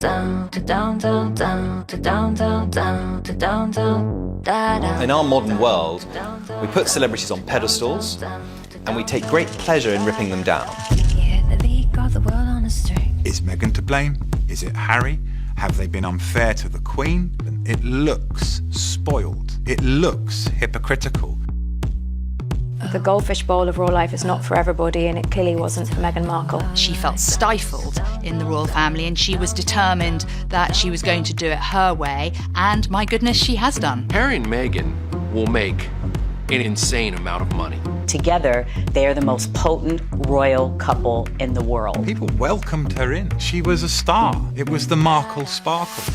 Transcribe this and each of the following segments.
In our modern world, we put celebrities on pedestals and we take great pleasure in ripping them down. Is Meghan to blame? Is it Harry? Have they been unfair to the Queen? It looks spoiled. It looks hypocritical. The goldfish bowl of royal life is not for everybody, and it clearly wasn't for Meghan Markle. She felt stifled in the royal family, and she was determined that she was going to do it her way, and my goodness, she has done. Harry and Meghan will make an insane amount of money. Together, they are the most potent royal couple in the world. People welcomed her in. She was a star. It was the Markle sparkle.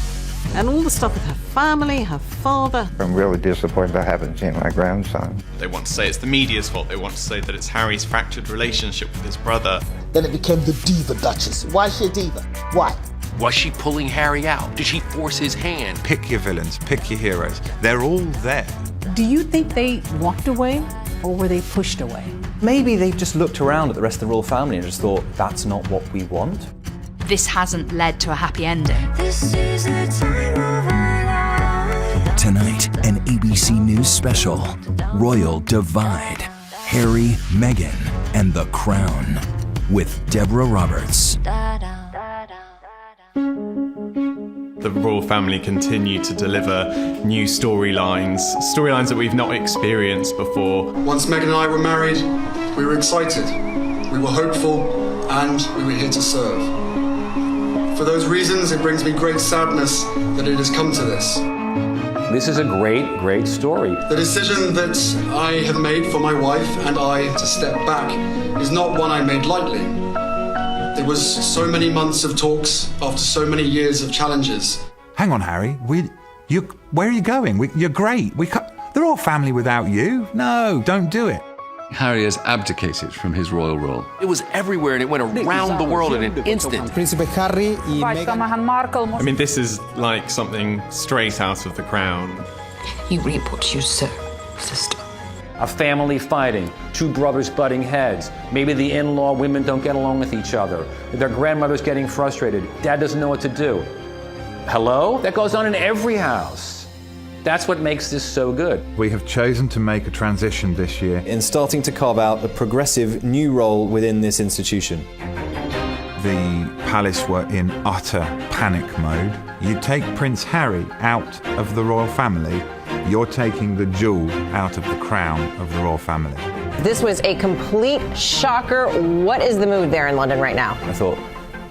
And all the stuff with her family, her father. I'm really disappointed I haven't seen my grandson. They want to say it's the media's fault. They want to say that it's Harry's fractured relationship with his brother. Then it became the diva Duchess. Why is she a diva? Why? Was she pulling Harry out? Did she force his hand? Pick your villains, pick your heroes. They're all there. Do you think they walked away or were they pushed away? Maybe they just looked around at the rest of the royal family and just thought, that's not what we want. This hasn't led to a happy ending. Tonight, an ABC News special, Royal Divide, Harry, Meghan, and the Crown, with Deborah Roberts. The royal family continue to deliver new storylines that we've not experienced before. Once Meghan and I were married, we were excited, we were hopeful, and we were here to serve. For those reasons, it brings me great sadness that it has come to this. This is a great story. The decision that I have made for my wife and I to step back is not one I made lightly. It was so many months of talks after so many years of challenges. Hang on, Harry. Where are you going? You're great. They're all family without you. No, don't do it. Harry has abdicated from his royal role. It was everywhere and it went around the world in an instant. Principe Harry y Meghan. I mean, this is like something straight out of The Crown. You reap what you sow, sister. A family fighting, two brothers butting heads. Maybe the in-law women don't get along with each other. Their grandmother's getting frustrated. Dad doesn't know what to do. Hello? That goes on in every house. That's what makes this so good. We have chosen to make a transition this year in starting to carve out a progressive new role within this institution. The palace were in utter panic mode. You take Prince Harry out of the royal family, you're taking the jewel out of the crown of the royal family. This was a complete shocker. What is the mood there in London right now? I thought,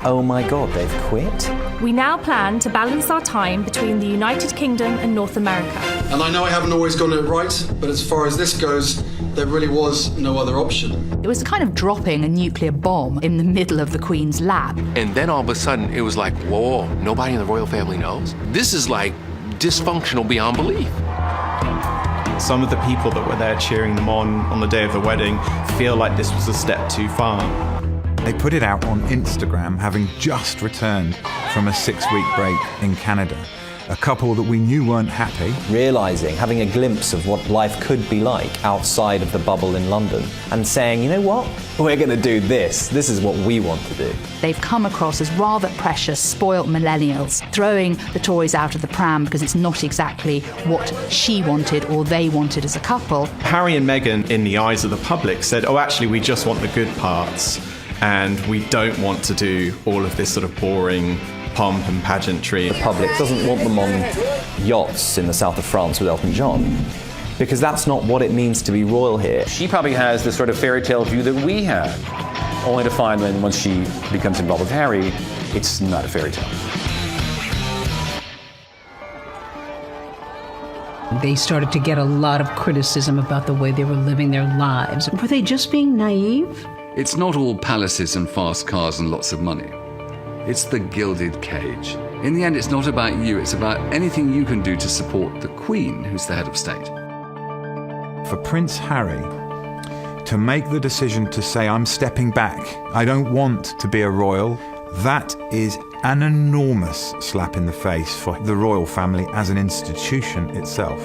oh my God, they've quit? We now plan to balance our time between the United Kingdom and North America. And I know I haven't always gotten it right, but as far as this goes, there really was no other option. It was kind of dropping a nuclear bomb in the middle of the Queen's lap. And then all of a sudden, it was like, whoa, nobody in the royal family knows? This is like dysfunctional beyond belief. Some of the people that were there cheering them on the day of the wedding feel like this was a step too far. They put it out on Instagram, having just returned from a 6-week break in Canada. A couple that we knew weren't happy. Realising, having a glimpse of what life could be like outside of the bubble in London, and saying, you know what, we're going to do this. This is what we want to do. They've come across as rather precious, spoilt millennials, throwing the toys out of the pram because it's not exactly what she wanted or they wanted as a couple. Harry and Meghan, in the eyes of the public, said, oh, actually, we just want the good parts. And we don't want to do all of this sort of boring pomp and pageantry. The public doesn't want them on yachts in the south of France with Elton John, because that's not what it means to be royal here. She probably has the sort of fairy tale view that we have, only to find that once she becomes involved with Harry, it's not a fairy tale. They started to get a lot of criticism about the way they were living their lives. Were they just being naive? It's not all palaces and fast cars and lots of money. It's the gilded cage. In the end, it's not about you, it's about anything you can do to support the Queen, who's the head of state. For Prince Harry to make the decision to say, I'm stepping back, I don't want to be a royal, that is an enormous slap in the face for the royal family as an institution itself.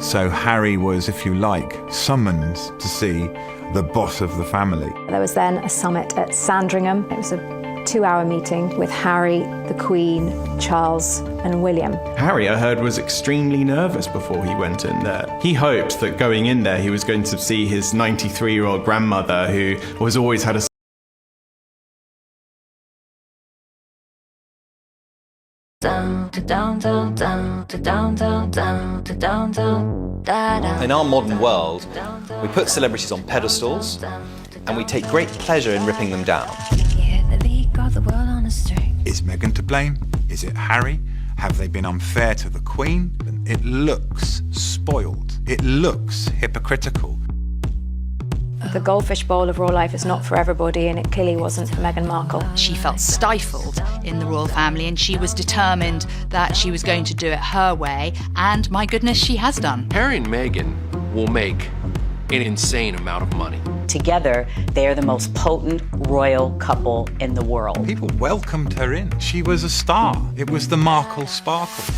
So Harry was, if you like, summoned to see the boss of the family. There was then a summit at Sandringham. It was a 2-hour meeting with Harry, the Queen, Charles and William. Harry, I heard, was extremely nervous before he went in there. He hoped that going in there he was going to see his 93-year-old grandmother, who was always had a In our modern world, we put celebrities on pedestals and we take great pleasure in ripping them down. Is Meghan to blame? Is it Harry? Have they been unfair to the Queen? It looks spoiled. It looks hypocritical. The goldfish bowl of royal life is not for everybody, and it clearly wasn't for Meghan Markle. She felt stifled in the royal family, and she was determined that she was going to do it her way, and my goodness, she has done. Harry and Meghan will make an insane amount of money. Together, they are the most potent royal couple in the world. People welcomed her in. She was a star. It was the Markle sparkle.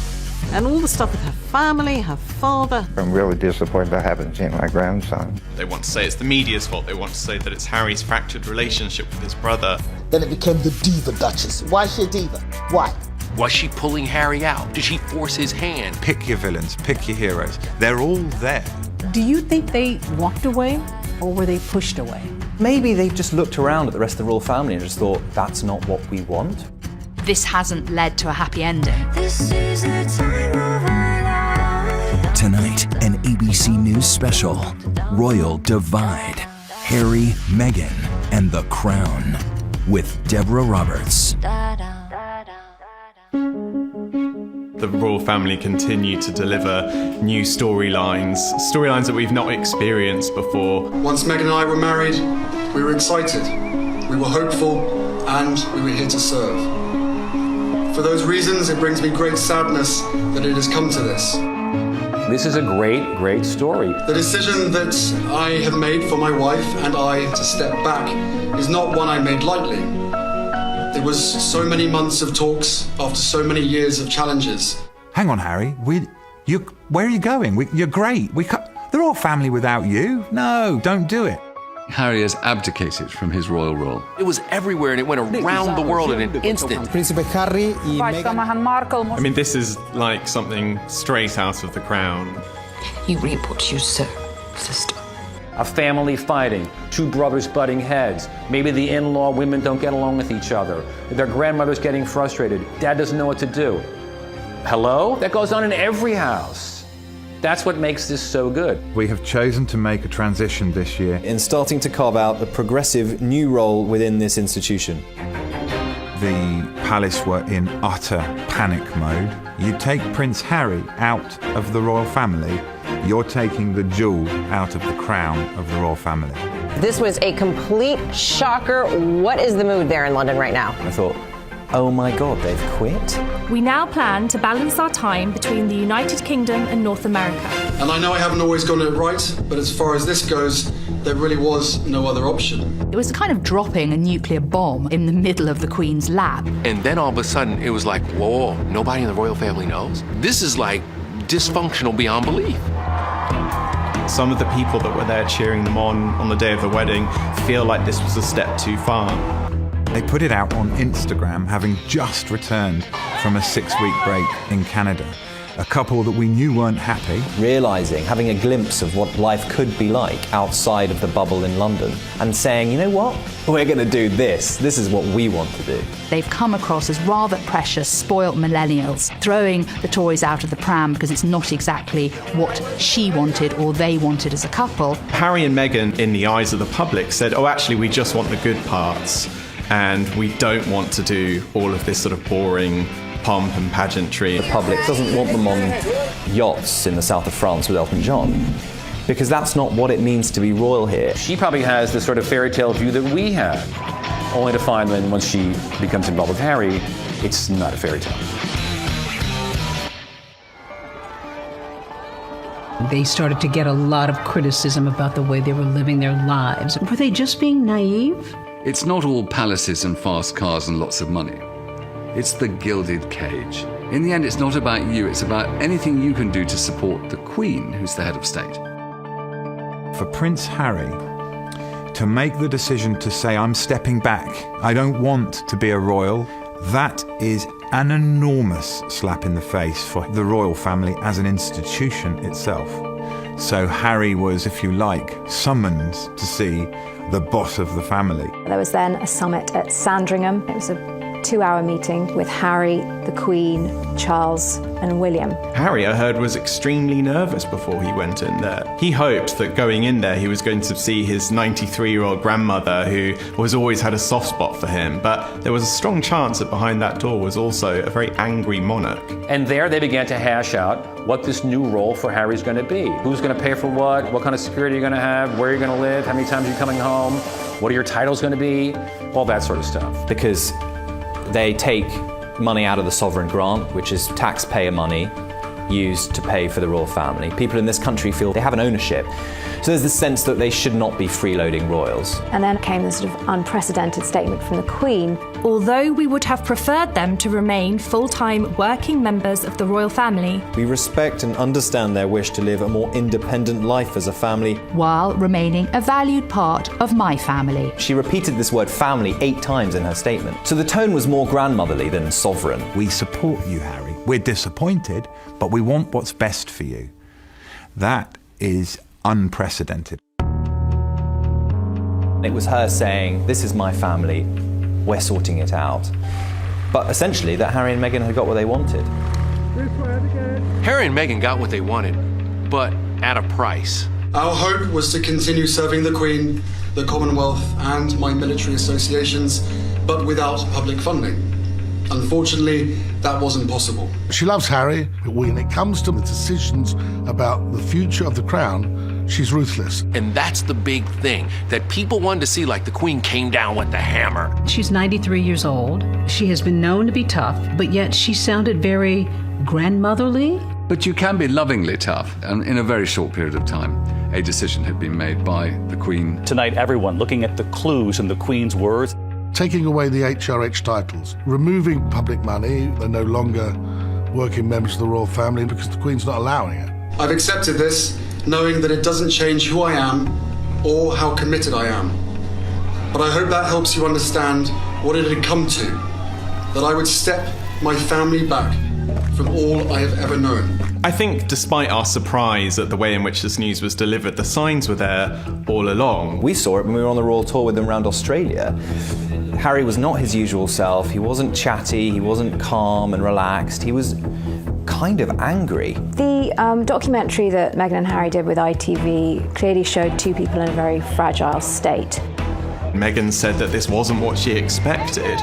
And all the stuff with her family, her father. I'm really disappointed I haven't seen my grandson. They want to say it's the media's fault. They want to say that it's Harry's fractured relationship with his brother. Then it became the diva Duchess. Why is she a diva? Why? Was she pulling Harry out? Did she force his hand? Pick your villains, pick your heroes. They're all there. Do you think they walked away or were they pushed away? Maybe they just looked around at the rest of the royal family and just thought, that's not what we want. This hasn't led to a happy ending. Tonight, an ABC News special, Royal Divide, Harry, Meghan, and the Crown, with Deborah Roberts. The royal family continue to deliver new storylines that we've not experienced before. Once Meghan and I were married, we were excited, we were hopeful, and we were here to serve. For those reasons, it brings me great sadness that it has come to this. This is a great, great story. The decision that I have made for my wife and I to step back is not one I made lightly. There was so many months of talks after so many years of challenges. Hang on, Harry. Where are you going? You're great. They're all family without you. No, don't do it. Harry has abdicated from his royal role. It was everywhere and it went around the world in an instant. Príncipe Harry y Meghan. I mean, this is like something straight out of The Crown. You reap what you sow, sister. A family fighting, two brothers butting heads. Maybe the in-law women don't get along with each other. Their grandmother's getting frustrated. Dad doesn't know what to do. Hello? That goes on in every house. That's what makes this so good. We have chosen to make a transition this year in starting to carve out a progressive new role within this institution. The palace were in utter panic mode. You take Prince Harry out of the royal family, you're taking the jewel out of the crown of the royal family. This was a complete shocker. What is the mood there in London right now? I thought, oh my God, they've quit? We now plan to balance our time between the United Kingdom and North America. And I know I haven't always gotten it right, but as far as this goes, there really was no other option. It was kind of dropping a nuclear bomb in the middle of the Queen's lap. And then all of a sudden, it was like, whoa, nobody in the royal family knows? This is like dysfunctional beyond belief. Some of the people that were there cheering them on the day of the wedding feel like this was a step too far. They put it out on Instagram, having just returned from a 6-week break in Canada. A couple that we knew weren't happy. Realising, having a glimpse of what life could be like outside of the bubble in London, and saying, you know what? We're going to do this. This is what we want to do. They've come across as rather precious, spoilt millennials, throwing the toys out of the pram because it's not exactly what she wanted or they wanted as a couple. Harry and Meghan, in the eyes of the public, said, oh, actually, we just want the good parts. And we don't want to do all of this sort of boring pomp and pageantry. The public doesn't want them on yachts in the south of France with Elton John, because that's not what it means to be royal here. She probably has the sort of fairy tale view that we had, only to find when once she becomes involved with Harry, it's not a fairy tale. They started to get a lot of criticism about the way they were living their lives. Were they just being naive? It's not all palaces and fast cars and lots of money. It's the gilded cage. In the end, it's not about you, it's about anything you can do to support the Queen, who's the head of state. For Prince Harry To make the decision to say, I'm stepping back, I don't want to be a royal, that is an enormous slap in the face for the royal family as an institution itself. So Harry was, if you like, summoned to see the boss of the family. There was then a summit at Sandringham. It was a 2-hour meeting with Harry, the Queen, Charles and William. Harry, I heard, was extremely nervous before he went in there. He hoped that going in there he was going to see his 93-year-old grandmother, who was always had a soft spot for him, but there was a strong chance that behind that door was also a very angry monarch. And there they began to hash out what this new role for Harry's going to be. Who's going to pay for what kind of security you're going to have, where you're going to live, how many times you're coming home, what are your titles going to be, all that sort of stuff. Because they take money out of the sovereign grant, which is taxpayer money used to pay for the royal family. People in this country feel they have an ownership. So there's this sense that they should not be freeloading royals. And then came this sort of unprecedented statement from the Queen. Although we would have preferred them to remain full-time working members of the royal family, we respect and understand their wish to live a more independent life as a family, while remaining a valued part of my family. She repeated this word family 8 times in her statement. So the tone was more grandmotherly than sovereign. We support you, Harry. We're disappointed, but we want what's best for you. That is unprecedented. It was her saying, this is my family, we're sorting it out. But essentially that Harry and Meghan had got what they wanted. Harry and Meghan got what they wanted, but at a price. Our hope was to continue serving the Queen, the Commonwealth and my military associations, but without public funding. Unfortunately, that wasn't possible. She loves Harry, but when it comes to the decisions about the future of the crown, she's ruthless. And that's the big thing that people wanted to see, like the Queen came down with the hammer. She's 93 years old. She has been known to be tough, but yet she sounded very grandmotherly. But you can be lovingly tough, and in a very short period of time, a decision had been made by the Queen. Tonight, everyone looking at the clues in the Queen's words. Taking away the HRH titles, removing public money, they're no longer working members of the royal family because the Queen's not allowing it. I've accepted this, knowing that it doesn't change who I am or how committed I am. But I hope that helps you understand what it had come to, that I would step my family back from all I have ever known. I think despite our surprise at the way in which this news was delivered, the signs were there all along. We saw it when we were on the royal tour with them around Australia. Harry was not his usual self. He wasn't chatty, he wasn't calm and relaxed. He was kind of angry. The documentary that Meghan and Harry did with ITV clearly showed two people in a very fragile state. Meghan said that this wasn't what she expected.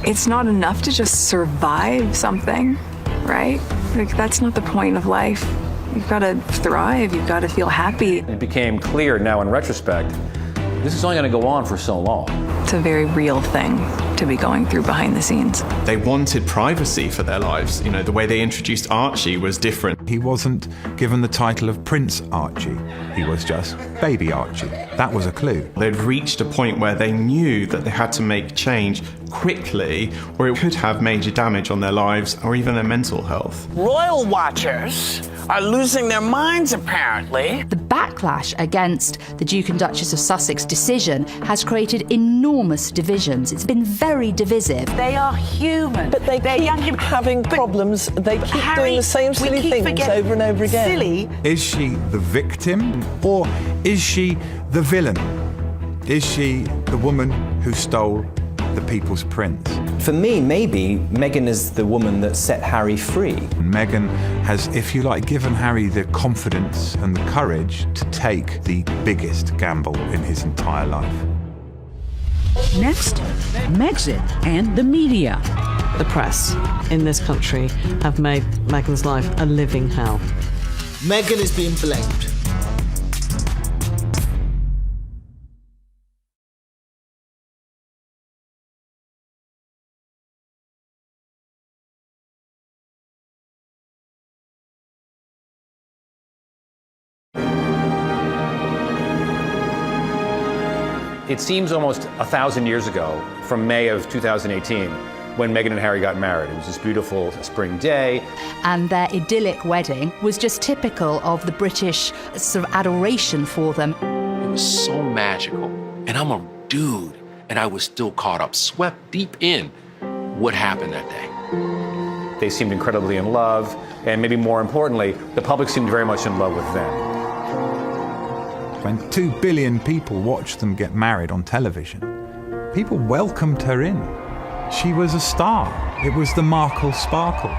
It's not enough to just survive something, right? Like, that's not the point of life. You've got to thrive, you've got to feel happy. It became clear now in retrospect, this is only going to go on for so long. It's a very real thing to be going through behind the scenes. They wanted privacy for their lives. You know, the way they introduced Archie was different. He wasn't given the title of Prince Archie. He was just Baby Archie. That was a clue. They'd reached a point where they knew that they had to make change quickly, or it could have major damage on their lives or even their mental health. Royal watchers are losing their minds, apparently. The backlash against the Duke and Duchess of Sussex decision has created enormous divisions. It's been very divisive. They are human. But they keep having problems. They keep doing the same silly things over and over again. Silly. Is she the victim or is she the villain? Is she the woman who stole the people's prince? For me, maybe Meghan is the woman that set Harry free. Meghan has, if you like, given Harry the confidence and the courage to take the biggest gamble in his entire life. Next, Megxit and the media. The press in this country have made Meghan's life a living hell. Meghan is being blamed. It seems almost 1,000 years ago, from May of 2018, when Meghan and Harry got married. It was this beautiful spring day. And their idyllic wedding was just typical of the British sort of adoration for them. It was so magical. And I'm a dude, and I was still caught up, swept deep in what happened that day. They seemed incredibly in love, and maybe more importantly, the public seemed very much in love with them. When 2 billion people watched them get married on television, people welcomed her in. She was a star. It was the Markle sparkle.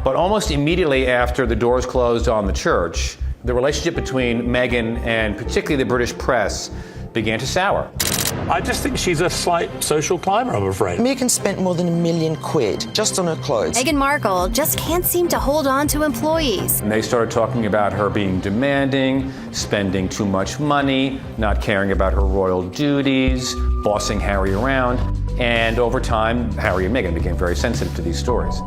But almost immediately after the doors closed on the church, the relationship between Meghan and particularly the British press began to sour. I just think she's a slight social climber, I'm afraid. Meghan spent more than £1 million just on her clothes. Meghan Markle just can't seem to hold on to employees. And they started talking about her being demanding, spending too much money, not caring about her royal duties, bossing Harry around. And over time, Harry and Meghan became very sensitive to these stories.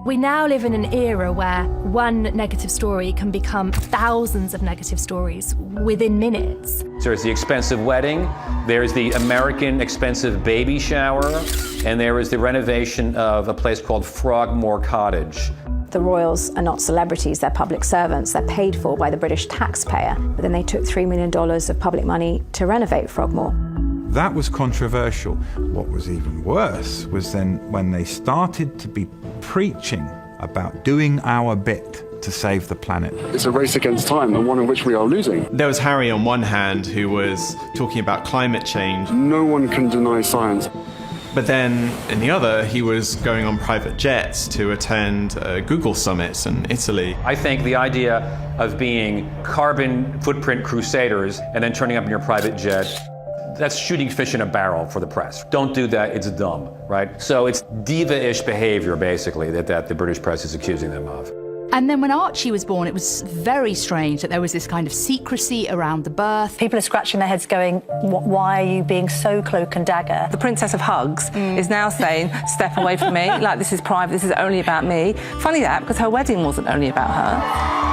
We now live in an era where one negative story can become thousands of negative stories within minutes. There's the expensive wedding, there's the American expensive baby shower, and there is the renovation of a place called Frogmore Cottage. The royals are not celebrities, they're public servants. They're paid for by the British taxpayer. But then they took $3 million of public money to renovate Frogmore. That was controversial. What was even worse was then when they started to be preaching about doing our bit to save the planet. It's a race against time, and one in which we are losing. There was Harry on one hand who was talking about climate change. No one can deny science. But then, in the other, he was going on private jets to attend Google summits in Italy. I think the idea of being carbon footprint crusaders and then turning up in your private jet, that's shooting fish in a barrel for the press. Don't do that, it's dumb, right? So it's diva-ish behavior, basically, that the British press is accusing them of. And then when Archie was born, it was very strange that there was this kind of secrecy around the birth. People are scratching their heads going, why are you being so cloak and dagger? The Princess of Hugs is now saying, step away from me, like this is private, this is only about me. Funny that, because her wedding wasn't only about her.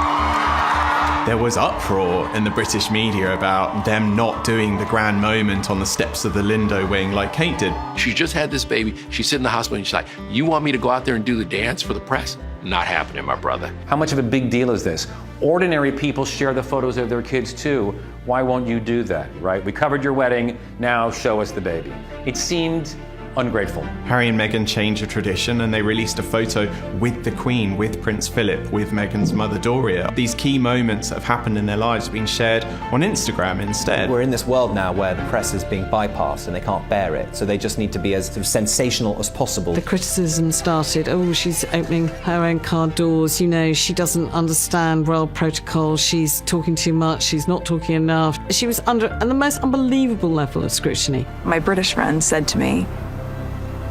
There was uproar in the British media about them not doing the grand moment on the steps of the Lindo wing like Kate did. She just had this baby. She's sitting in the hospital and she's like, you want me to go out there and do the dance for the press? Not happening, my brother. How much of a big deal is this? Ordinary people share the photos of their kids too. Why won't you do that, right? We covered your wedding, now show us the baby. It seemed ungrateful. Harry and Meghan changed a tradition and they released a photo with the Queen, with Prince Philip, with Meghan's mother Doria. These key moments that have happened in their lives have been shared on Instagram instead. We're in this world now where the press is being bypassed and they can't bear it, so they just need to be as sort of sensational as possible. The criticism started, she's opening her own car doors, she doesn't understand royal protocol, she's talking too much, she's not talking enough. She was under the most unbelievable level of scrutiny. My British friend said to me,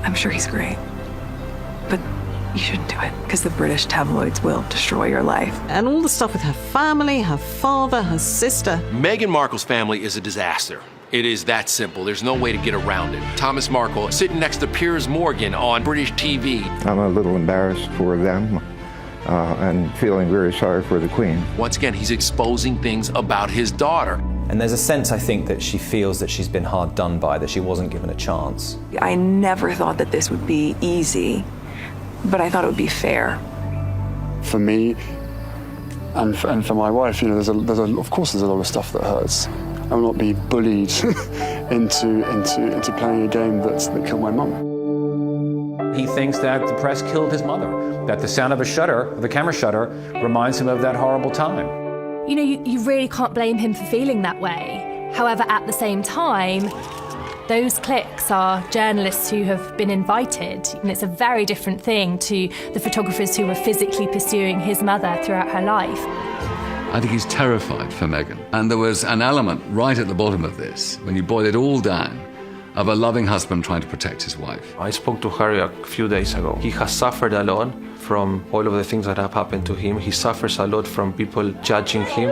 I'm sure he's great, but you shouldn't do it because the British tabloids will destroy your life. And all the stuff with her family, her father, her sister. Meghan Markle's family is a disaster. It is that simple. There's no way to get around it. Thomas Markle sitting next to Piers Morgan on British TV. I'm a little embarrassed for them and feeling very sorry for the Queen. Once again, he's exposing things about his daughter. And there's a sense, I think, that she feels that she's been hard done by, that she wasn't given a chance. I never thought that this would be easy, but I thought it would be fair. For me and for my wife, of course there's a lot of stuff that hurts. I will not be bullied into playing a game that killed my mum. He thinks that the press killed his mother, that the sound of the camera shutter, reminds him of that horrible time. You really can't blame him for feeling that way. However, at the same time, those cliques are journalists who have been invited, and it's a very different thing to the photographers who were physically pursuing his mother throughout her life. I think he's terrified for Meghan. And there was an element right at the bottom of this, when you boil it all down, of a loving husband trying to protect his wife. I spoke to Harry a few days ago. He has suffered a lot from all of the things that have happened to him. He suffers a lot from people judging him.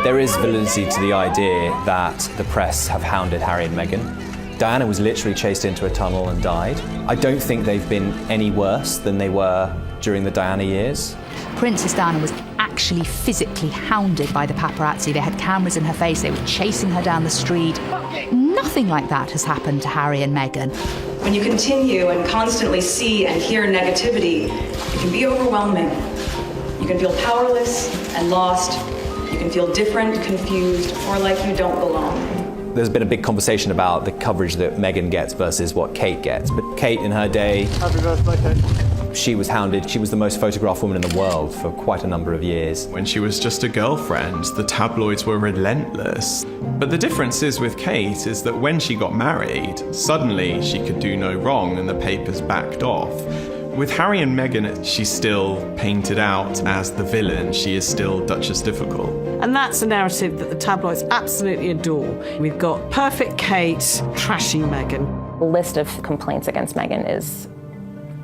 There is validity to the idea that the press have hounded Harry and Meghan. Diana was literally chased into a tunnel and died. I don't think they've been any worse than they were during the Diana years. Princess Diana was actually physically hounded by the paparazzi. They had cameras in her face, they were chasing her down the street. Nothing like that has happened to Harry and Meghan. When you continue and constantly see and hear negativity, it can be overwhelming. You can feel powerless and lost. You can feel different, confused, or like you don't belong. There's been a big conversation about the coverage that Meghan gets versus what Kate gets. But Kate, in her day, Happy birthday, Kate. she was hounded. She was the most photographed woman in the world for quite a number of years. When she was just a girlfriend, the tabloids were relentless. But the difference is with Kate is that when she got married, suddenly she could do no wrong and the papers backed off. With Harry and Meghan, she's still painted out as the villain. She is still Duchess difficult. And that's a narrative that the tabloids absolutely adore. We've got perfect Kate, trashy Meghan. The list of complaints against Meghan is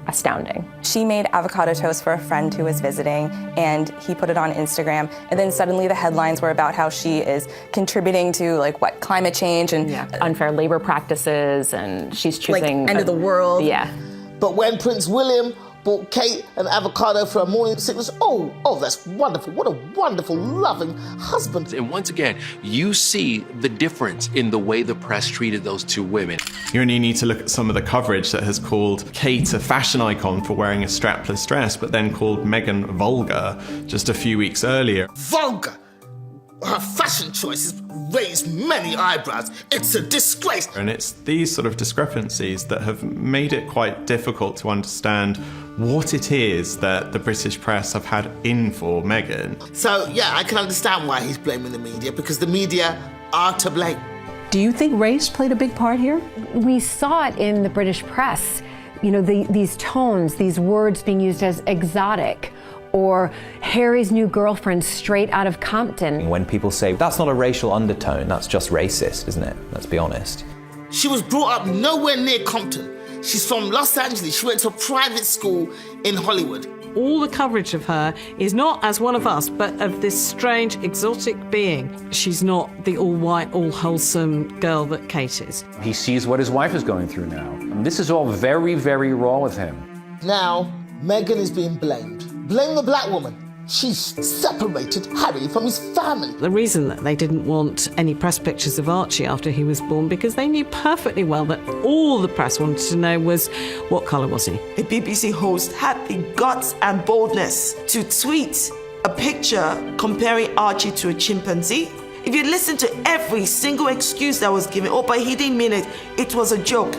astounding. She made avocado toast for a friend who was visiting, and he put it on Instagram, and then suddenly the headlines were about how she is contributing to climate change and unfair labor practices, and she's choosing end of the world. Yeah. But when Prince William bought Kate an avocado for her morning sickness, oh, that's wonderful. What a wonderful, loving husband. And once again, you see the difference in the way the press treated those two women. You only need to look at some of the coverage that has called Kate a fashion icon for wearing a strapless dress, but then called Meghan vulgar just a few weeks earlier. Vulgar. Her fashion choices raise many eyebrows. It's a disgrace. And it's these sort of discrepancies that have made it quite difficult to understand what it is that the British press have had in for Meghan. So, yeah, I can understand why he's blaming the media, because the media are to blame. Do you think race played a big part here? We saw it in the British press. You know, these tones, these words being used as exotic, or Harry's new girlfriend straight out of Compton. When people say, that's not a racial undertone, that's just racist, isn't it? Let's be honest. She was brought up nowhere near Compton. She's from Los Angeles. She went to a private school in Hollywood. All the coverage of her is not as one of us, but of this strange, exotic being. She's not the all-white, all-wholesome girl that Kate is. He sees what his wife is going through now. And this is all very, very raw with him. Now, Meghan is being blamed. Blame the black woman. She's separated Harry from his family. The reason that they didn't want any press pictures of Archie after he was born, because they knew perfectly well that all the press wanted to know was, what colour was he? A BBC host had the guts and boldness to tweet a picture comparing Archie to a chimpanzee. If you listen to every single excuse that was given, but he didn't mean it, it was a joke.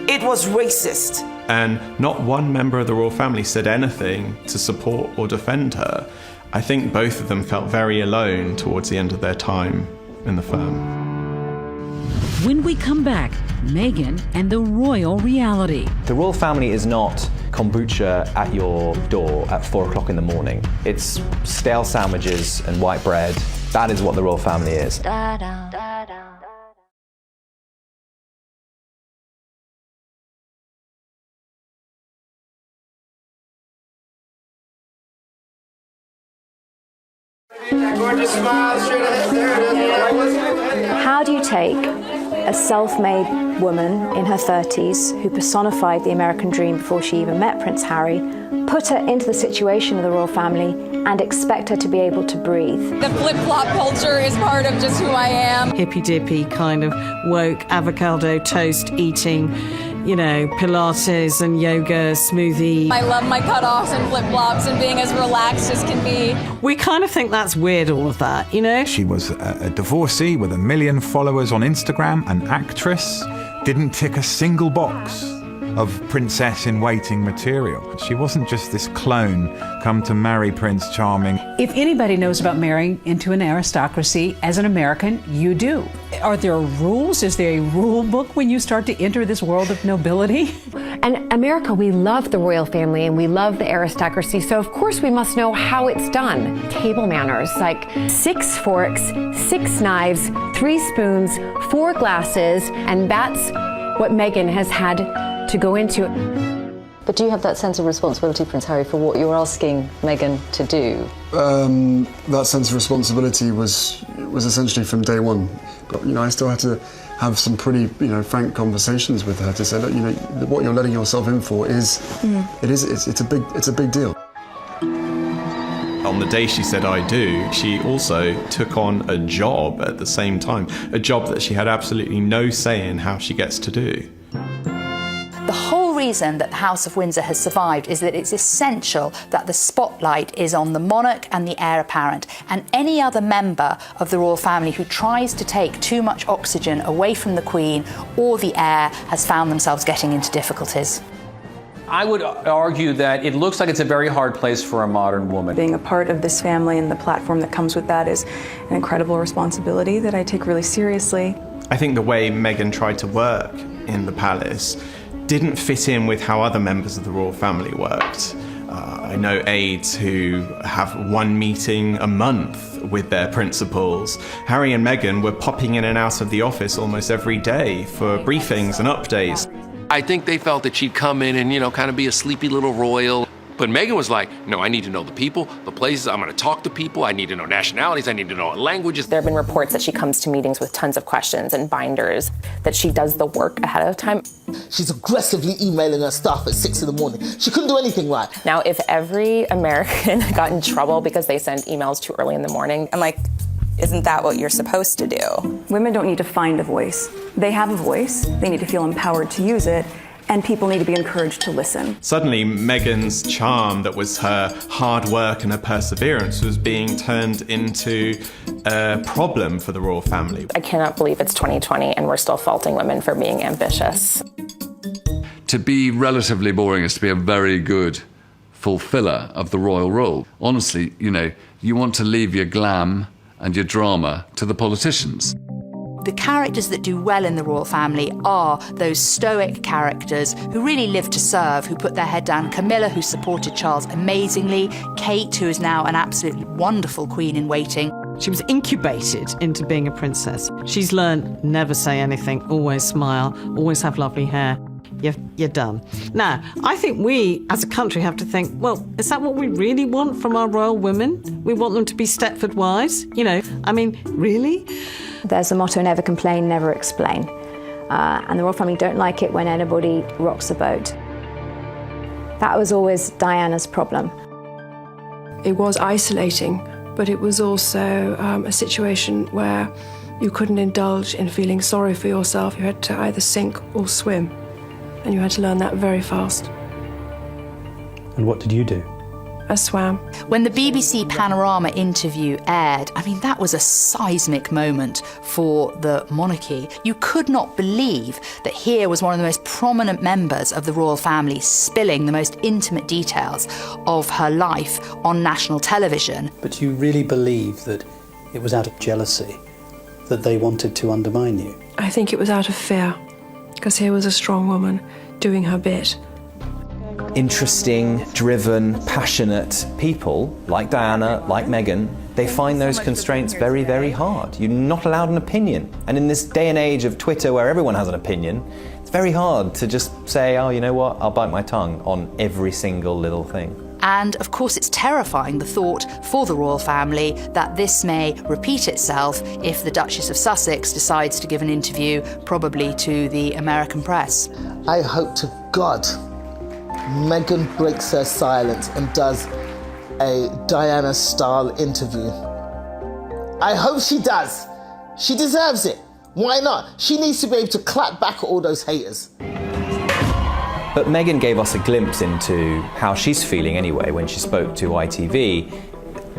It was racist. And not one member of the royal family said anything to support or defend her. I think both of them felt very alone towards the end of their time in the firm. When we come back, Meghan and the royal reality. The royal family is not kombucha at your door at 4 o'clock in the morning. It's stale sandwiches and white bread. That is what the royal family is. How do you take a self-made woman in her 30s who personified the American dream before she even met Prince Harry, put her into the situation of the royal family, and expect her to be able to breathe? The flip-flop culture is part of just who I am. Hippy-dippy kind of woke avocado toast eating, you know, Pilates and yoga, smoothie. I love my cutoffs and flip-flops and being as relaxed as can be. We kind of think that's weird, all of that, you know? She was a divorcee with 1 million followers on Instagram, an actress, didn't tick a single box of princess-in-waiting material. She wasn't just this clone come to marry Prince Charming. If anybody knows about marrying into an aristocracy, as an American, you do. Are there rules? Is there a rule book when you start to enter this world of nobility? And America, we love the royal family and we love the aristocracy, so of course we must know how it's done. Table manners, like 6 forks, 6 knives, 3 spoons, 4 glasses, and that's what Meghan has had to go into. But do you have that sense of responsibility, Prince Harry, for what you're asking Meghan to do? That sense of responsibility was essentially from day one. But, you know, I still had to have some pretty, frank conversations with her to say, look, what you're letting yourself in for is, it's a big deal. On the day she said I do, she also took on a job at the same time, a job that she had absolutely no say in how she gets to do. The whole reason that the House of Windsor has survived is that it's essential that the spotlight is on the monarch and the heir apparent, and any other member of the royal family who tries to take too much oxygen away from the Queen or the heir has found themselves getting into difficulties. I would argue that it looks like it's a very hard place for a modern woman. Being a part of this family and the platform that comes with that is an incredible responsibility that I take really seriously. I think the way Meghan tried to work in the palace didn't fit in with how other members of the royal family worked. I know aides who have one meeting a month with their principals. Harry and Meghan were popping in and out of the office almost every day for briefings and updates. I think they felt that she'd come in and, kind of be a sleepy little royal. But Meghan was like, no, I need to know the people, the places, I'm going to talk to people, I need to know nationalities, I need to know languages. There have been reports that she comes to meetings with tons of questions and binders, that she does the work ahead of time. She's aggressively emailing her staff at 6 a.m. She couldn't do anything right. Now, if every American got in trouble because they sent emails too early in the morning, I'm like, isn't that what you're supposed to do? Women don't need to find a voice. They have a voice. They need to feel empowered to use it. And people need to be encouraged to listen. Suddenly, Meghan's charm, that was her hard work and her perseverance, was being turned into a problem for the royal family. I cannot believe it's 2020 and we're still faulting women for being ambitious. To be relatively boring is to be a very good fulfiller of the royal role. Honestly, you want to leave your glam and your drama to the politicians. The characters that do well in the royal family are those stoic characters who really live to serve, who put their head down. Camilla, who supported Charles amazingly. Kate, who is now an absolutely wonderful queen in waiting. She was incubated into being a princess. She's learned never say anything, always smile, always have lovely hair. You're done. Now, I think we, as a country, have to think, well, is that what we really want from our royal women? We want them to be Stepford wives? Really? There's the motto, never complain, never explain. And the royal family don't like it when anybody rocks the boat. That was always Diana's problem. It was isolating, but it was also a situation where you couldn't indulge in feeling sorry for yourself. You had to either sink or swim. And you had to learn that very fast. And what did you do? I swam. When the BBC Panorama interview aired, that was a seismic moment for the monarchy. You could not believe that here was one of the most prominent members of the royal family spilling the most intimate details of her life on national television. But you really believe that it was out of jealousy that they wanted to undermine you? I think it was out of fear, because here was a strong woman doing her bit. Interesting, driven, passionate people like Diana, like Meghan, they find those constraints very, very hard. You're not allowed an opinion. And in this day and age of Twitter where everyone has an opinion, it's very hard to just say, oh, you know what, I'll bite my tongue on every single little thing. And of course it's terrifying, the thought for the royal family that this may repeat itself if the Duchess of Sussex decides to give an interview, probably to the American press. I hope to God Meghan breaks her silence and does a Diana-style interview. I hope she does. She deserves it. Why not? She needs to be able to clap back at all those haters. But Meghan gave us a glimpse into how she's feeling anyway when she spoke to ITV.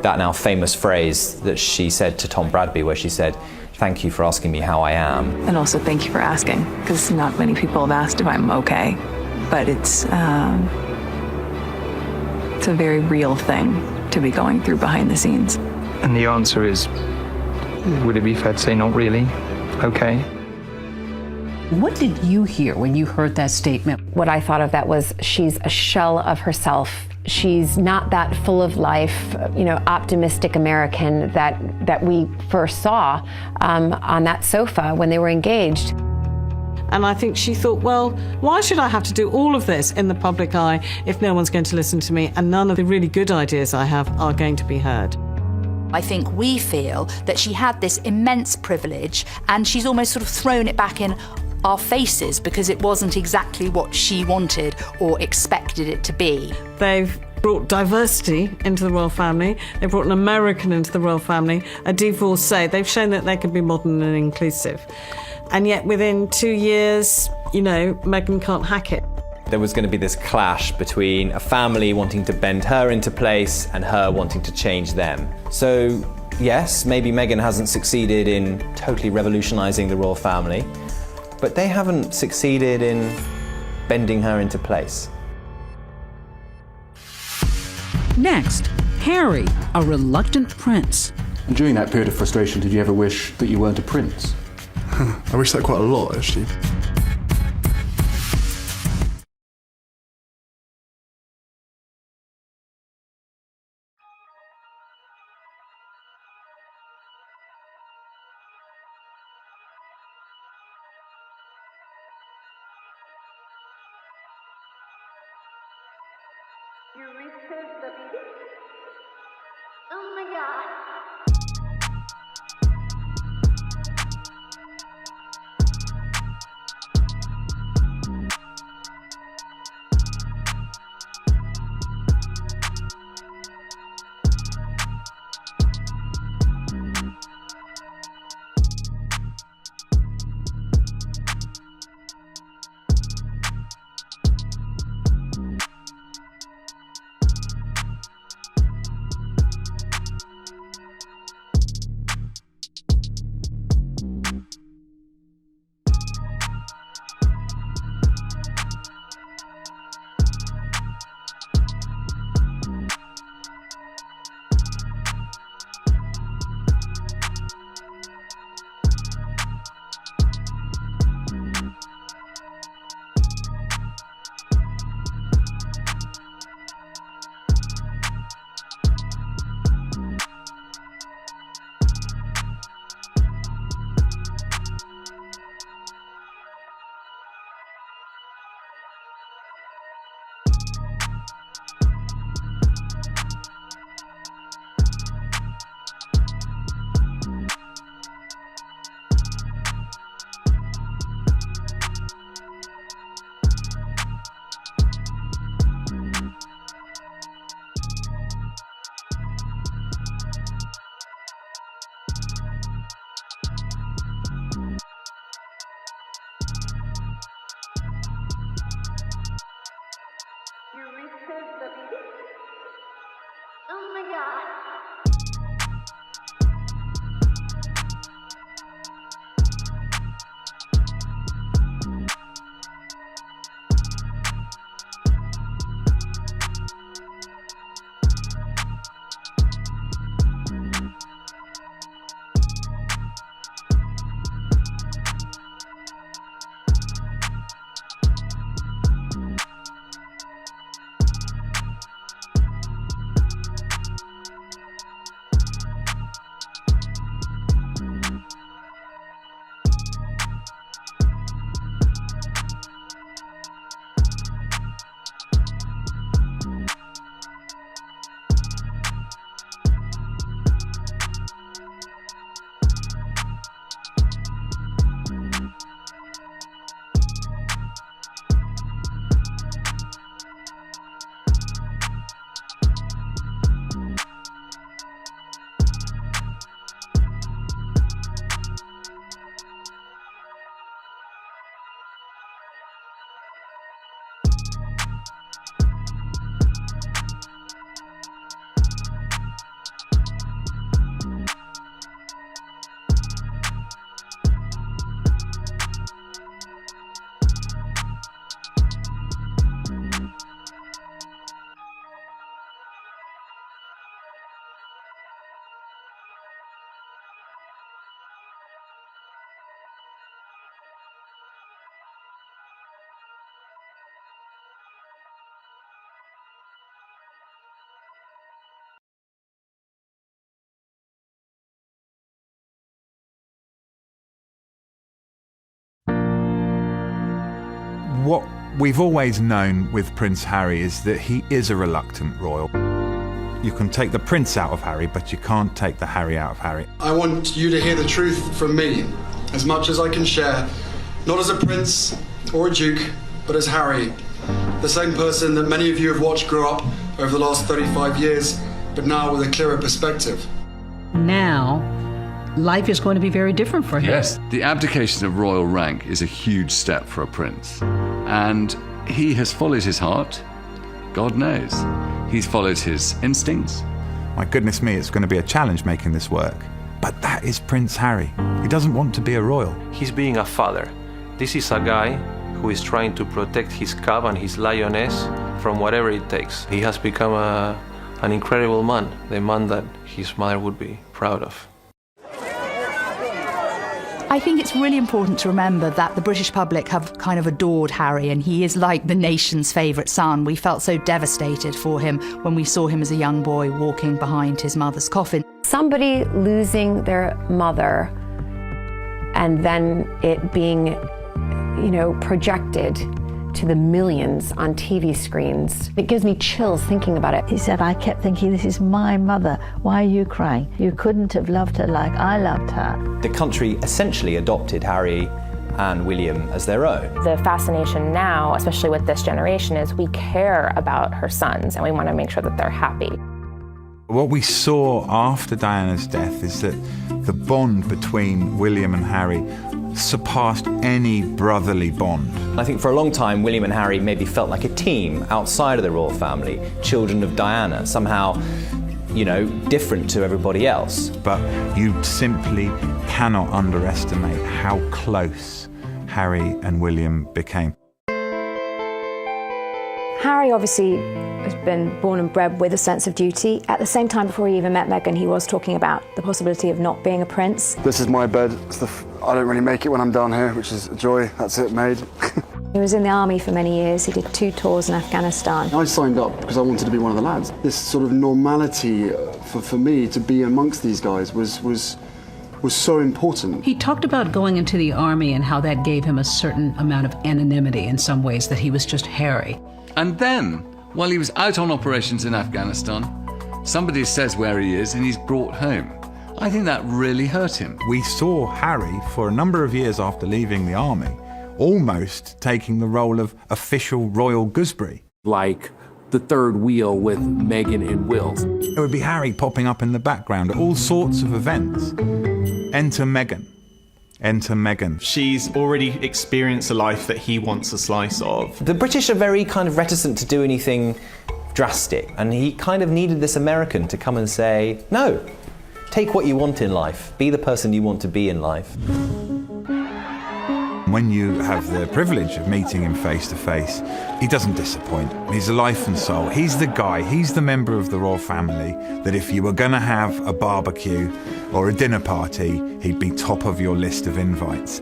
That now famous phrase that she said to Tom Bradby, where she said, "Thank you for asking me how I am." And also thank you for asking, because not many people have asked if I'm okay. But it's a very real thing to be going through behind the scenes. And the answer is, would it be fair to say not really? Okay. What did you hear when you heard that statement? What I thought of that was she's a shell of herself. She's not that full of life, optimistic American that we first saw on that sofa when they were engaged. And I think she thought, well, why should I have to do all of this in the public eye if no one's going to listen to me and none of the really good ideas I have are going to be heard? I think we feel that she had this immense privilege and she's almost sort of thrown it back in our faces because it wasn't exactly what she wanted or expected it to be. They've brought diversity into the royal family. They've brought an American into the royal family, a divorcee. They've shown that they can be modern and inclusive. And yet within 2 years, Meghan can't hack it. There was going to be this clash between a family wanting to bend her into place and her wanting to change them. So yes, maybe Meghan hasn't succeeded in totally revolutionising the royal family, but they haven't succeeded in bending her into place. Next, Harry, a reluctant prince. And during that period of frustration, did you ever wish that you weren't a prince? I wish that quite a lot, actually. You reached the baby? Oh my god. You reached the baby? Oh my god. What we've always known with Prince Harry is that he is a reluctant royal. You can take the prince out of Harry, but you can't take the Harry out of Harry. I want you to hear the truth from me, as much as I can share, not as a prince or a duke, but as Harry, the same person that many of you have watched grow up over the last 35 years, but now with a clearer perspective. Now, life is going to be very different for him. Yes, the abdication of royal rank is a huge step for a prince. And he has followed his heart. God knows. He's followed his instincts. My goodness me, it's going to be a challenge making this work. But that is Prince Harry. He doesn't want to be a royal. He's being a father. This is a guy who is trying to protect his cub and his lioness from whatever it takes. He has become an incredible man, the man that his mother would be proud of. I think it's really important to remember that the British public have kind of adored Harry, and he is like the nation's favourite son. We felt so devastated for him when we saw him as a young boy walking behind his mother's coffin. Somebody losing their mother and then it being, projected to the millions on TV screens. It gives me chills thinking about it. He said, I kept thinking, this is my mother. Why are you crying? You couldn't have loved her like I loved her. The country essentially adopted Harry and William as their own. The fascination now, especially with this generation, is we care about her sons and we want to make sure that they're happy. What we saw after Diana's death is that the bond between William and Harry surpassed any brotherly bond. I think for a long time, William and Harry maybe felt like a team outside of the royal family, children of Diana, somehow, different to everybody else. But you simply cannot underestimate how close Harry and William became. Harry obviously has been born and bred with a sense of duty. At the same time, before he even met Meghan, he was talking about the possibility of not being a prince. This is my bed. I don't really make it when I'm down here, which is a joy. That's it, made. He was in the army for many years. He did 2 tours in Afghanistan. I signed up because I wanted to be one of the lads. This sort of normality for me to be amongst these guys was so important. He talked about going into the army and how that gave him a certain amount of anonymity in some ways, that he was just Harry. And then, while he was out on operations in Afghanistan, somebody says where he is and he's brought home. I think that really hurt him. We saw Harry, for a number of years after leaving the army, almost taking the role of official royal gooseberry. Like the third wheel with Meghan and Will. It would be Harry popping up in the background at all sorts of events. Enter Meghan. Enter Meghan. She's already experienced a life that he wants a slice of. The British are very kind of reticent to do anything drastic, and he kind of needed this American to come and say, no, take what you want in life, be the person you want to be in life. When you have the privilege of meeting him face to face, he doesn't disappoint. He's a life and soul. He's the guy, he's the member of the royal family that if you were going to have a barbecue or a dinner party, he'd be top of your list of invites.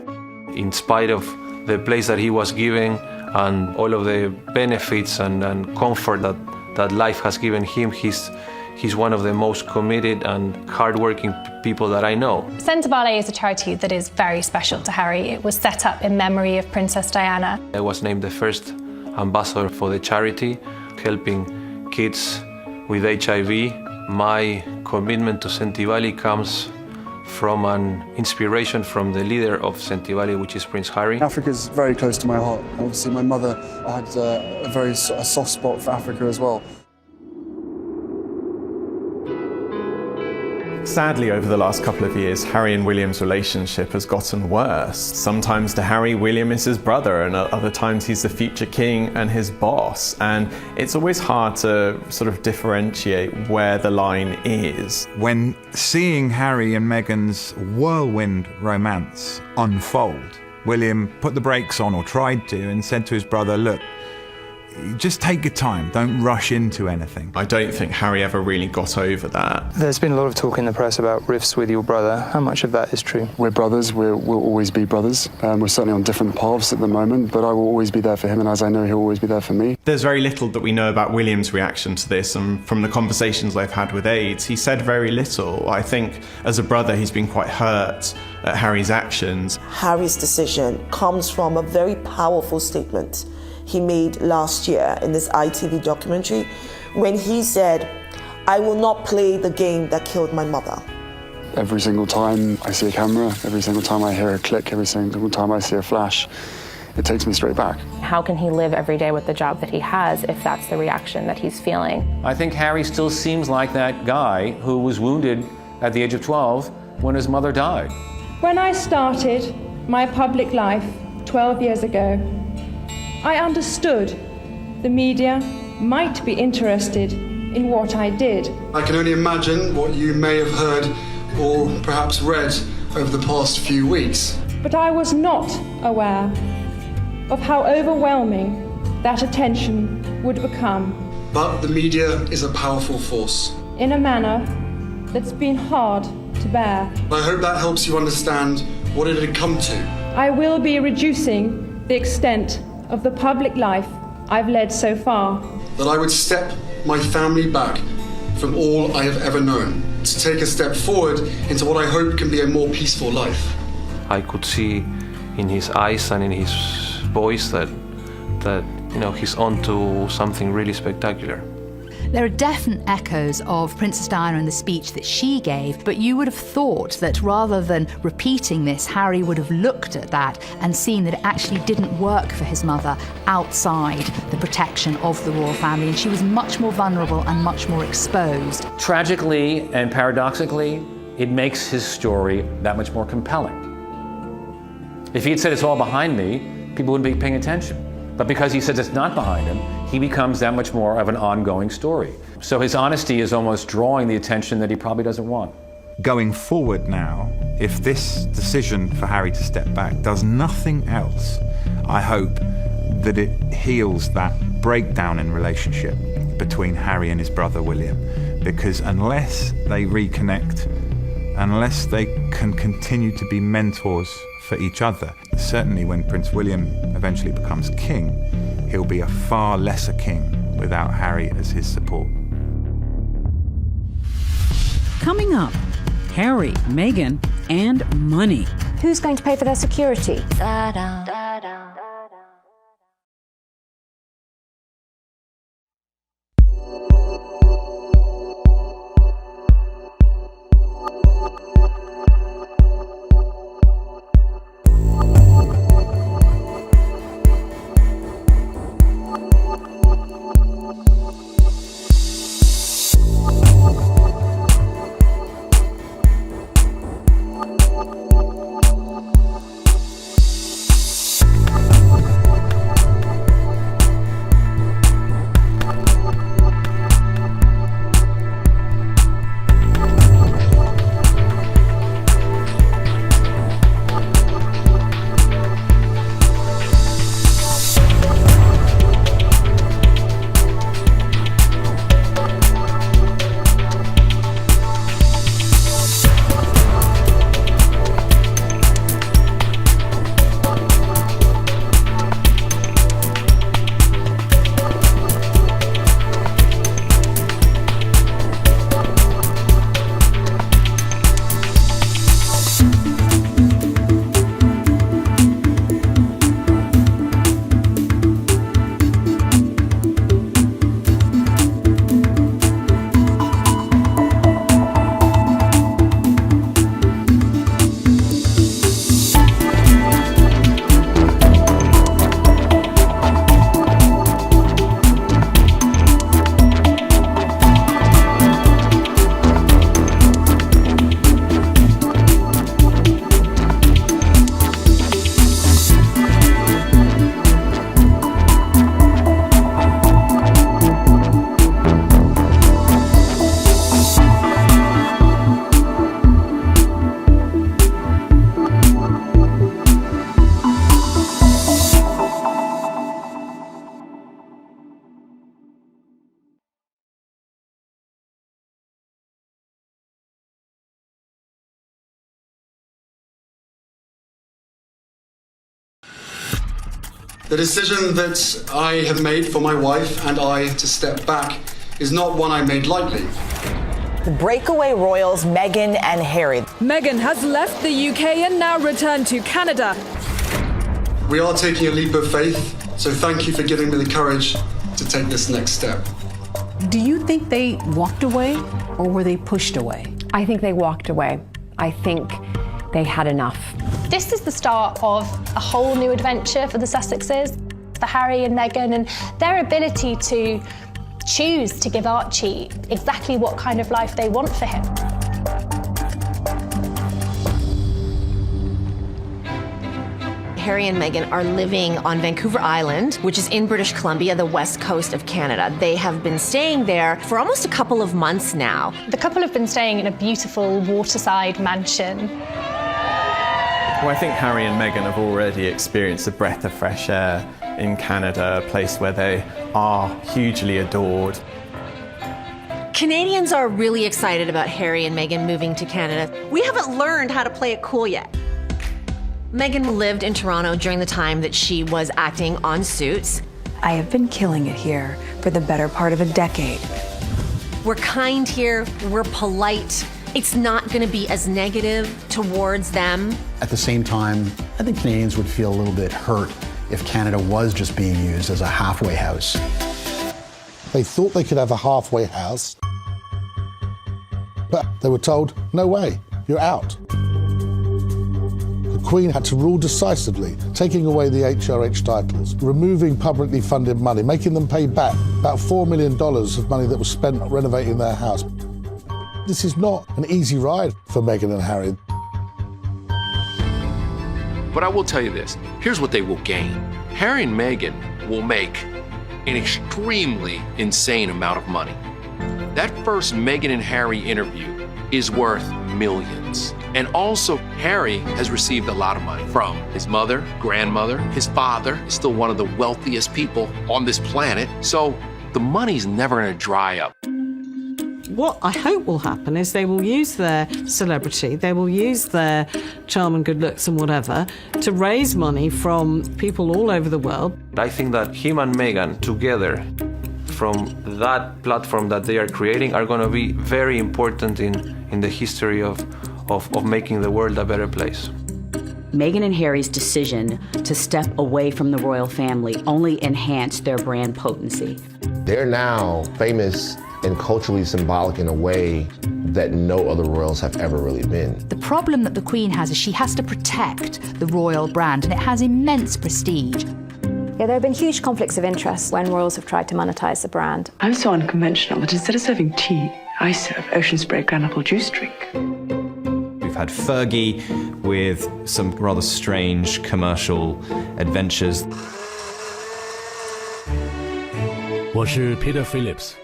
In spite of the place that he was giving and all of the benefits and comfort that life has given him, he's one of the most committed and hardworking people that I know. Centre Ballet is a charity that is very special to Harry. It was set up in memory of Princess Diana. I was named the first ambassador for the charity, helping kids with HIV. My commitment to Centre comes from an inspiration from the leader of Centre, which is Prince Harry. Africa's very close to my heart. Obviously, my mother had a soft spot for Africa as well. Sadly, over the last couple of years, Harry and William's relationship has gotten worse. Sometimes to Harry, William is his brother, and other times he's the future king and his boss. And it's always hard to sort of differentiate where the line is. When seeing Harry and Meghan's whirlwind romance unfold, William put the brakes on, or tried to, and said to his brother, look, just take your time, don't rush into anything. I don't think Harry ever really got over that. There's been a lot of talk in the press about rifts with your brother. How much of that is true? We're brothers, we'll always be brothers. We're certainly on different paths at the moment, but I will always be there for him, and as I know, he'll always be there for me. There's very little that we know about William's reaction to this, and from the conversations I've had with aides, he said very little. I think as a brother, he's been quite hurt at Harry's actions. Harry's decision comes from a very powerful statement he made last year in this ITV documentary when he said, I will not play the game that killed my mother. Every single time I see a camera, every single time I hear a click, every single time I see a flash, it takes me straight back. How can he live every day with the job that he has if that's the reaction that he's feeling? I think Harry still seems like that guy who was wounded at the age of 12 when his mother died. When I started my public life 12 years ago, I understood the media might be interested in what I did. I can only imagine what you may have heard or perhaps read over the past few weeks. But I was not aware of how overwhelming that attention would become. But the media is a powerful force. In a manner that's been hard to bear. I hope that helps you understand what it had come to. I will be reducing the extent of the public life I've led so far. That I would step my family back from all I have ever known, to take a step forward into what I hope can be a more peaceful life. I could see in his eyes and in his voice that he's on to something really spectacular. There are definite echoes of Princess Diana and the speech that she gave, but you would have thought that rather than repeating this, Harry would have looked at that and seen that it actually didn't work for his mother outside the protection of the royal family, and she was much more vulnerable and much more exposed. Tragically and paradoxically, it makes his story that much more compelling. If he had said it's all behind me, people wouldn't be paying attention. But because he says it's not behind him, he becomes that much more of an ongoing story. So his honesty is almost drawing the attention that he probably doesn't want. Going forward now, if this decision for Harry to step back does nothing else, I hope that it heals that breakdown in relationship between Harry and his brother William. Because unless they reconnect, unless they can continue to be mentors for each other, certainly when Prince William eventually becomes king, he'll be a far lesser king without Harry as his support. Coming up, Harry, Meghan, and money. Who's going to pay for their security? The decision that I have made for my wife and I to step back is not one I made lightly. The breakaway royals, Meghan and Harry. Meghan has left the UK and now returned to Canada. We are taking a leap of faith, so thank you for giving me the courage to take this next step. Do you think they walked away or were they pushed away? I think they walked away. I think they had enough. This is the start of a whole new adventure for the Sussexes, for Harry and Meghan, and their ability to choose to give Archie exactly what kind of life they want for him. Harry and Meghan are living on Vancouver Island, which is in British Columbia, the west coast of Canada. They have been staying there for almost a couple of months now. The couple have been staying in a beautiful waterside mansion. Well, I think Harry and Meghan have already experienced a breath of fresh air in Canada, a place where they are hugely adored. Canadians are really excited about Harry and Meghan moving to Canada. We haven't learned how to play it cool yet. Meghan lived in Toronto during the time that she was acting on Suits. I have been killing it here for the better part of a decade. We're kind here, we're polite. It's not going to be as negative towards them. At the same time, I think Canadians would feel a little bit hurt if Canada was just being used as a halfway house. They thought they could have a halfway house, but they were told, no way, you're out. The Queen had to rule decisively, taking away the HRH titles, removing publicly funded money, making them pay back about $4 million of money that was spent renovating their house. This is not an easy ride for Meghan and Harry. But I will tell you this, here's what they will gain. Harry and Meghan will make an extremely insane amount of money. That first Meghan and Harry interview is worth millions. And also, Harry has received a lot of money from his mother, grandmother. His father is still one of the wealthiest people on this planet. So the money's never going to dry up. What I hope will happen is they will use their celebrity, they will use their charm and good looks and whatever to raise money from people all over the world. I think that him and Meghan together, from that platform that they are creating, are going to be very important in the history of making the world a better place. Meghan and Harry's decision to step away from the royal family only enhanced their brand potency. They're now famous and culturally symbolic in a way that no other royals have ever really been. The problem that the Queen has is she has to protect the royal brand, and it has immense prestige. Yeah, there have been huge conflicts of interest when royals have tried to monetize the brand. I'm so unconventional that instead of serving tea, I serve ocean spray granapple juice drink. We've had Fergie with some rather strange commercial adventures. 我是 Peter Phillips.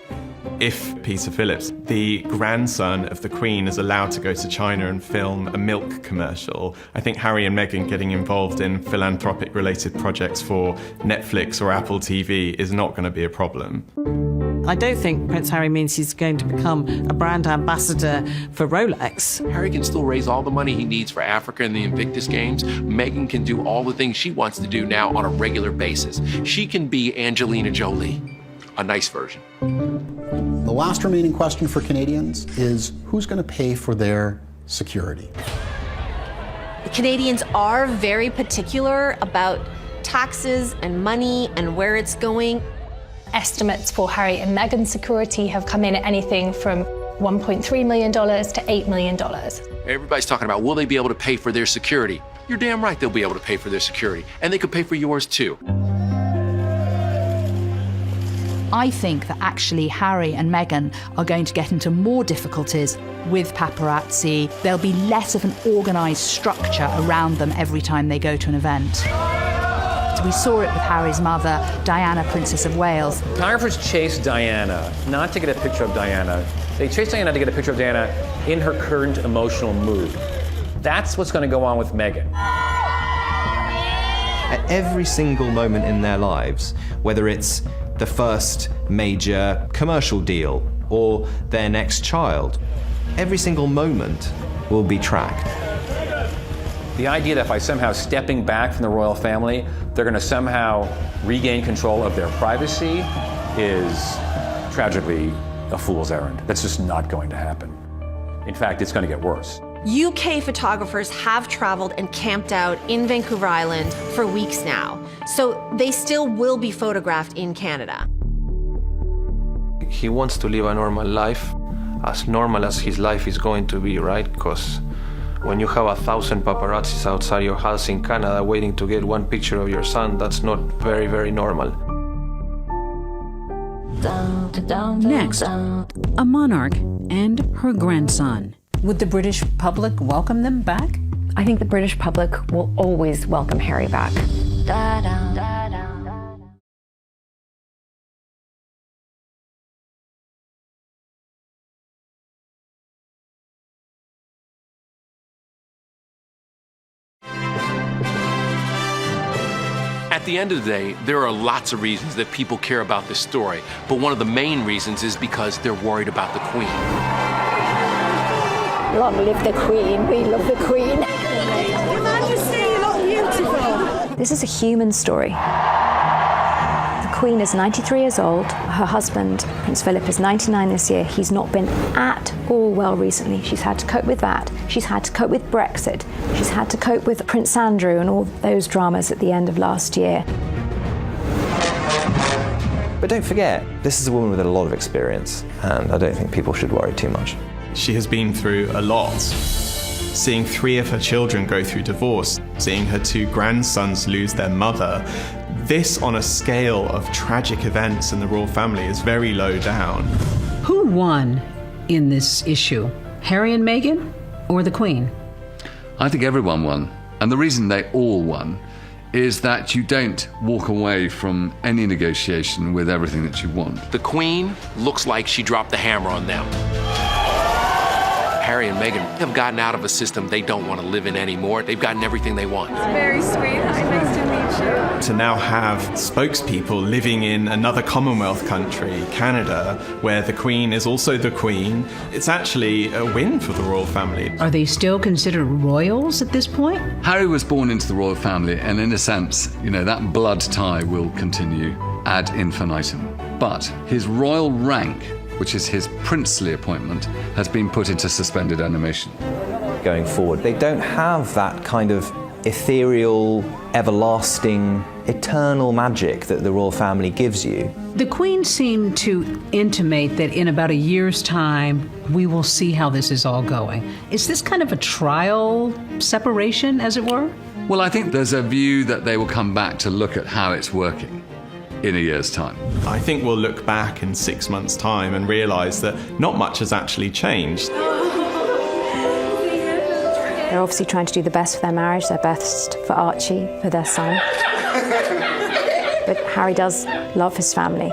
If Peter Phillips, the grandson of the Queen, is allowed to go to China and film a milk commercial, I think Harry and Meghan getting involved in philanthropic-related projects for Netflix or Apple TV is not going to be a problem. I don't think Prince Harry means he's going to become a brand ambassador for Rolex. Harry can still raise all the money he needs for Africa and the Invictus Games. Meghan can do all the things she wants to do now on a regular basis. She can be Angelina Jolie, a nice version. The last remaining question for Canadians is who's going to pay for their security? Canadians are very particular about taxes and money and where it's going. Estimates for Harry and Meghan's security have come in at anything from $1.3 million to $8 million. Everybody's talking about, will they be able to pay for their security? You're damn right they'll be able to pay for their security. And they could pay for yours too. I think that actually Harry and Meghan are going to get into more difficulties with paparazzi. There'll be less of an organised structure around them every time they go to an event. We saw it with Harry's mother, Diana, Princess of Wales. Photographers chase Diana, not to get a picture of Diana. They chase Diana to get a picture of Diana in her current emotional mood. That's what's going to go on with Meghan. At every single moment in their lives, whether it's the first major commercial deal or their next child, every single moment will be tracked. The idea that by somehow stepping back from the royal family, they're going to somehow regain control of their privacy is tragically a fool's errand. That's just not going to happen. In fact, it's going to get worse. UK photographers have traveled and camped out in Vancouver Island for weeks now, so they still will be photographed in Canada. He wants to live a normal life, as normal as his life is going to be, right? Because when you have 1,000 paparazzis outside your house in Canada waiting to get one picture of your son, that's not very, very normal. Next, a monarch and her grandson. Would the British public welcome them back? I think the British public will always welcome Harry back. At the end of the day, there are lots of reasons that people care about this story, but one of the main reasons is because they're worried about the Queen. Long live the Queen. We love the Queen. Your Majesty, you look beautiful. This is a human story. The Queen is 93 years old. Her husband, Prince Philip, is 99 this year. He's not been at all well recently. She's had to cope with that. She's had to cope with Brexit. She's had to cope with Prince Andrew and all those dramas at the end of last year. But don't forget, this is a woman with a lot of experience, and I don't think people should worry too much. She has been through a lot. Seeing 3 of her children go through divorce, seeing her 2 grandsons lose their mother, this on a scale of tragic events in the royal family is very low down. Who won in this issue? Harry and Meghan or the Queen? I think everyone won. And the reason they all won is that you don't walk away from any negotiation with everything that you want. The Queen looks like she dropped the hammer on them. Harry and Meghan have gotten out of a system they don't want to live in anymore. They've gotten everything they want. Very sweet. Nice to meet you. To now have spokespeople living in another Commonwealth country, Canada, where the Queen is also the Queen, it's actually a win for the royal family. Are they still considered royals at this point? Harry was born into the royal family, and in a sense, that blood tie will continue ad infinitum. But his royal rank, which is his princely appointment, has been put into suspended animation. Going forward, they don't have that kind of ethereal, everlasting, eternal magic that the royal family gives you. The Queen seemed to intimate that in about a year's time, we will see how this is all going. Is this kind of a trial separation, as it were? Well, I think there's a view that they will come back to look at how it's working in a year's time. I think we'll look back in 6 months' time and realise that not much has actually changed. They're obviously trying to do the best for their marriage, their best for Archie, for their son. But Harry does love his family.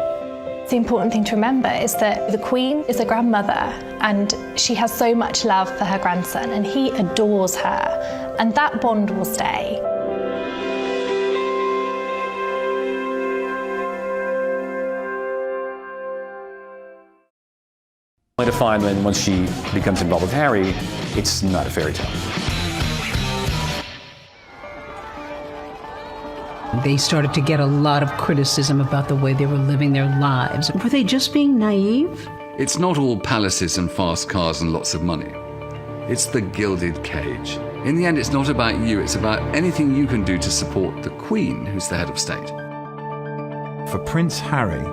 The important thing to remember is that the Queen is a grandmother and she has so much love for her grandson and he adores her, and that bond will stay. To find when once she becomes involved with Harry, it's not a fairy tale. They started to get a lot of criticism about the way they were living their lives. Were they just being naive? It's not all palaces and fast cars and lots of money. It's the gilded cage. In the end, it's not about you, it's about anything you can do to support the Queen, who's the head of state. For Prince Harry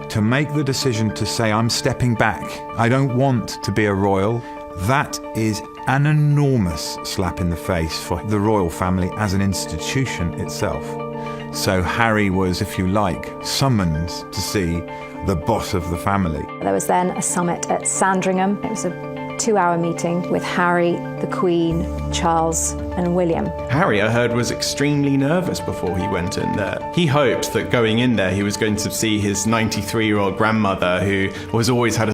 to make the decision to say, I'm stepping back, I don't want to be a royal, that is an enormous slap in the face for the royal family as an institution itself. So Harry was, if you like, summoned to see the boss of the family. There was then a summit at Sandringham. It was a 2-hour meeting with Harry, the Queen, Charles and William. Harry, I heard, was extremely nervous before he went in there. He hoped that going in there he was going to see his 93-year-old grandmother, who was always had a